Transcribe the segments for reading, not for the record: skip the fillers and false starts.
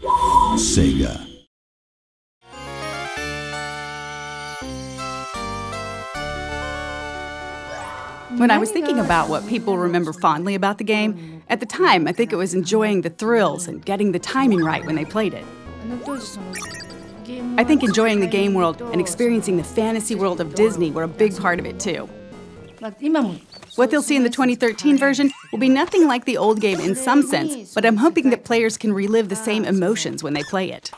Sega. When I was thinking about what people remember fondly about the game, at the time I think it was enjoying the thrills and getting the timing right when they played it. I think enjoying the game world and experiencing the fantasy world of Disney were a big part of it too. What they'll see in the 2013 version will be nothing like the old game in some sense, but I'm hoping that players can relive the same emotions when they play it.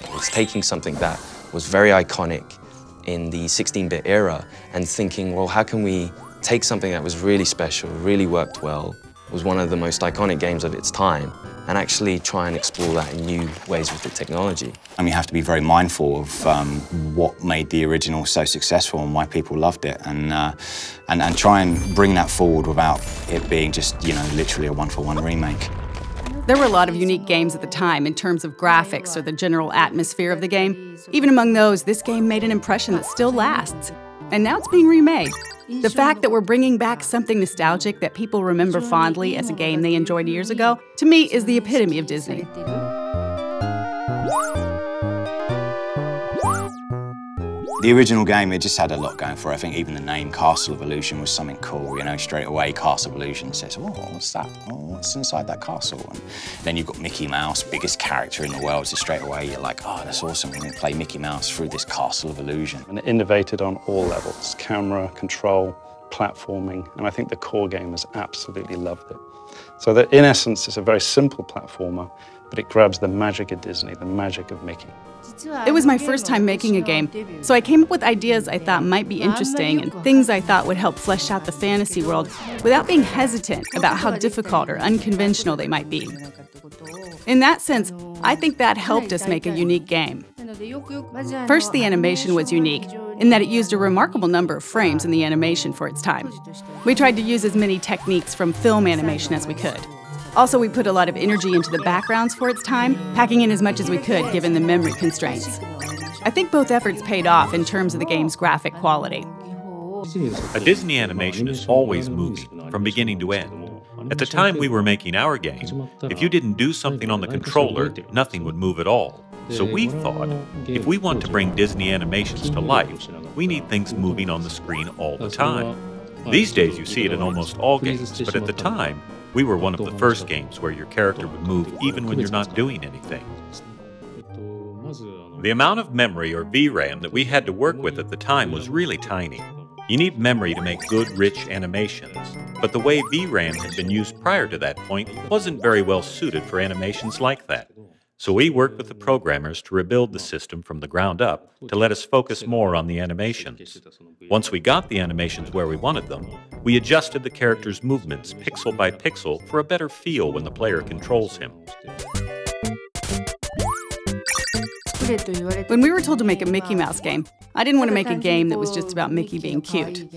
It's taking something that was very iconic in the 16-bit era and thinking, well, how can we take something that was really special, really worked well, was one of the most iconic games of its time, and actually try and explore that in new ways with the technology. And you have to be very mindful of what made the original so successful and why people loved it, and try and bring that forward without it being just, literally a one-for-one remake. There were a lot of unique games at the time in terms of graphics or the general atmosphere of the game. Even among those, this game made an impression that still lasts. And now it's being remade. The fact that we're bringing back something nostalgic that people remember fondly as a game they enjoyed years ago, to me, is the epitome of Disney. The original game, it just had a lot going for it. I think even the name Castle of Illusion was something cool, straight away Castle of Illusion says, oh, what's that? Oh, what's inside that castle? And then you've got Mickey Mouse, biggest character in the world, so straight away you're like, oh, that's awesome, we're gonna play Mickey Mouse through this Castle of Illusion. And it innovated on all levels, camera, control, platforming, and I think the core gamers absolutely loved it. So that in essence, it's a very simple platformer, but it grabs the magic of Disney, the magic of Mickey. It was my first time making a game, so I came up with ideas I thought might be interesting and things I thought would help flesh out the fantasy world without being hesitant about how difficult or unconventional they might be. In that sense, I think that helped us make a unique game. First, the animation was unique in that it used a remarkable number of frames in the animation for its time. We tried to use as many techniques from film animation as we could. Also, we put a lot of energy into the backgrounds for its time, packing in as much as we could given the memory constraints. I think both efforts paid off in terms of the game's graphic quality. A Disney animation is always moving, from beginning to end. At the time we were making our game, if you didn't do something on the controller, nothing would move at all. So we thought, if we want to bring Disney animations to life, we need things moving on the screen all the time. These days you see it in almost all games, but at the time, we were one of the first games where your character would move even when you're not doing anything. The amount of memory or VRAM that we had to work with at the time was really tiny. You need memory to make good, rich animations, but the way VRAM had been used prior to that point wasn't very well suited for animations like that. So we worked with the programmers to rebuild the system from the ground up to let us focus more on the animations. Once we got the animations where we wanted them, we adjusted the character's movements pixel by pixel for a better feel when the player controls him. When we were told to make a Mickey Mouse game, I didn't want to make a game that was just about Mickey being cute.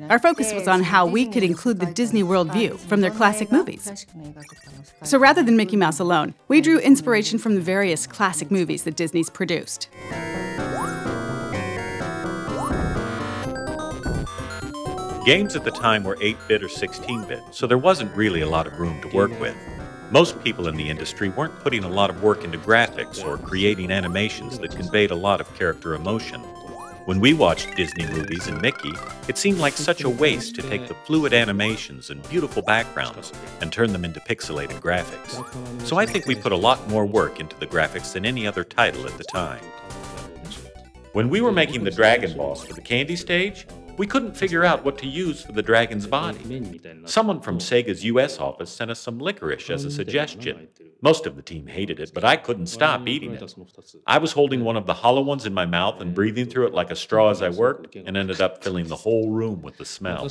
Our focus was on how we could include the Disney World view from their classic movies. So rather than Mickey Mouse alone, we drew inspiration from the various classic movies that Disney's produced. Games at the time were 8-bit or 16-bit, so there wasn't really a lot of room to work with. Most people in the industry weren't putting a lot of work into graphics or creating animations that conveyed a lot of character emotion. When we watched Disney movies and Mickey, it seemed like such a waste to take the fluid animations and beautiful backgrounds and turn them into pixelated graphics. So I think we put a lot more work into the graphics than any other title at the time. When we were making the Dragon Boss for the Candy stage, we couldn't figure out what to use for the dragon's body. Someone from Sega's US office sent us some licorice as a suggestion. Most of the team hated it, but I couldn't stop eating it. I was holding one of the hollow ones in my mouth and breathing through it like a straw as I worked, and ended up filling the whole room with the smell.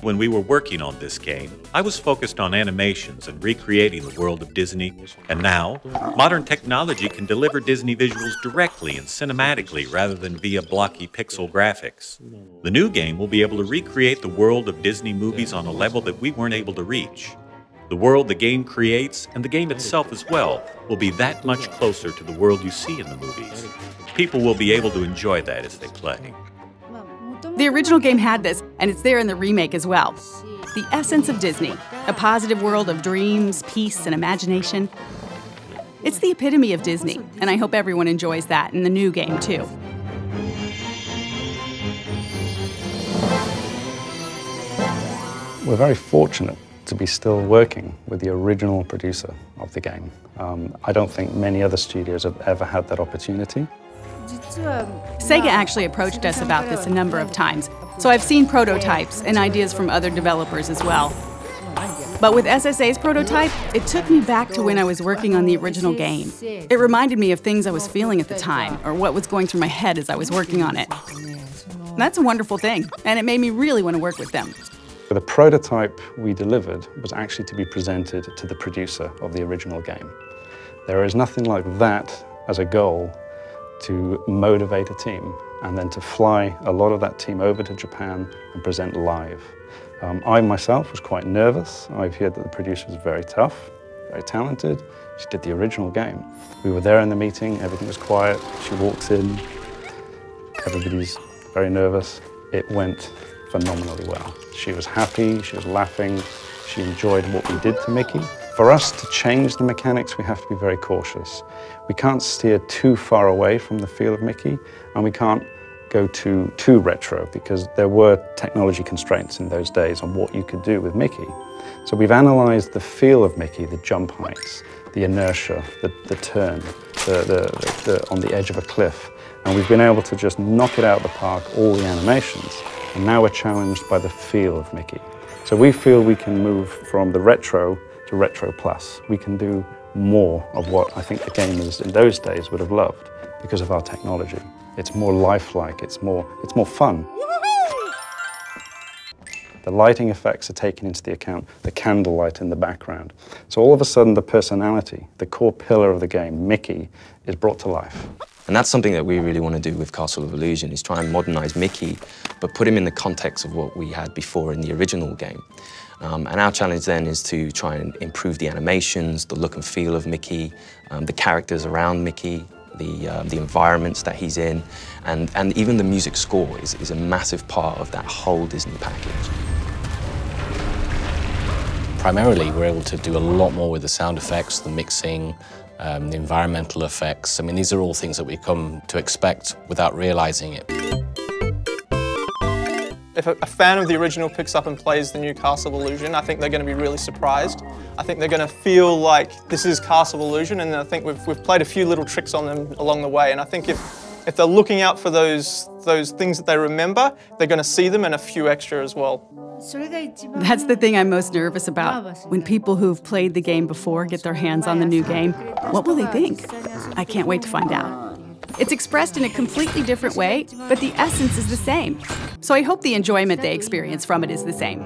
When we were working on this game, I was focused on animations and recreating the world of Disney, and now, modern technology can deliver Disney visuals directly and cinematically rather than via blocky pixel graphics. The new game will be able to recreate the world of Disney movies on a level that we weren't able to reach. The world the game creates, and the game itself as well, will be that much closer to the world you see in the movies. People will be able to enjoy that as they play. The original game had this, and it's there in the remake as well. The essence of Disney, a positive world of dreams, peace, and imagination. It's the epitome of Disney, and I hope everyone enjoys that in the new game, too. We're very fortunate to be still working with the original producer of the game. I don't think many other studios have ever had that opportunity. Sega actually approached us about this a number of times, so I've seen prototypes and ideas from other developers as well. But with SSA's prototype, it took me back to when I was working on the original game. It reminded me of things I was feeling at the time, or what was going through my head as I was working on it. That's a wonderful thing, and it made me really want to work with them. The prototype we delivered was actually to be presented to the producer of the original game. There is nothing like that as a goal to motivate a team and then to fly a lot of that team over to Japan and present live. I myself was quite nervous. I've heard that the producer was very tough, very talented. She did the original game. We were there in the meeting, everything was quiet. She walks in, everybody's very nervous. It went phenomenally well. She was happy, she was laughing, she enjoyed what we did to Mickey. For us to change the mechanics, we have to be very cautious. We can't steer too far away from the feel of Mickey, and we can't go too retro, because there were technology constraints in those days on what you could do with Mickey. So we've analyzed the feel of Mickey, the jump heights, the inertia, the turn, on the edge of a cliff, and we've been able to just knock it out of the park, all the animations, and now we're challenged by the feel of Mickey. So we feel we can move from the retro to retro plus. We can do more of what I think the gamers in those days would have loved because of our technology. It's more lifelike, it's more fun. The lighting effects are taken into the account, the candlelight in the background. So all of a sudden the personality, the core pillar of the game, Mickey, is brought to life. And that's something that we really want to do with Castle of Illusion, is try and modernize Mickey, but put him in the context of what we had before in the original game. And our challenge then is to try and improve the animations, the look and feel of Mickey, the characters around Mickey, the environments that he's in, and even the music score is a massive part of that whole Disney package. Primarily, we're able to do a lot more with the sound effects, the mixing, the environmental effects. I mean, these are all things that we come to expect without realizing it. If a fan of the original picks up and plays the new Castle of Illusion, I think they're going to be really surprised. I think they're going to feel like this is Castle of Illusion, and I think we've played a few little tricks on them along the way. And I think if they're looking out for those things that they remember, they're going to see them and a few extra as well. That's the thing I'm most nervous about. When people who've played the game before get their hands on the new game, what will they think? I can't wait to find out. It's expressed in a completely different way, but the essence is the same. So I hope the enjoyment they experience from it is the same.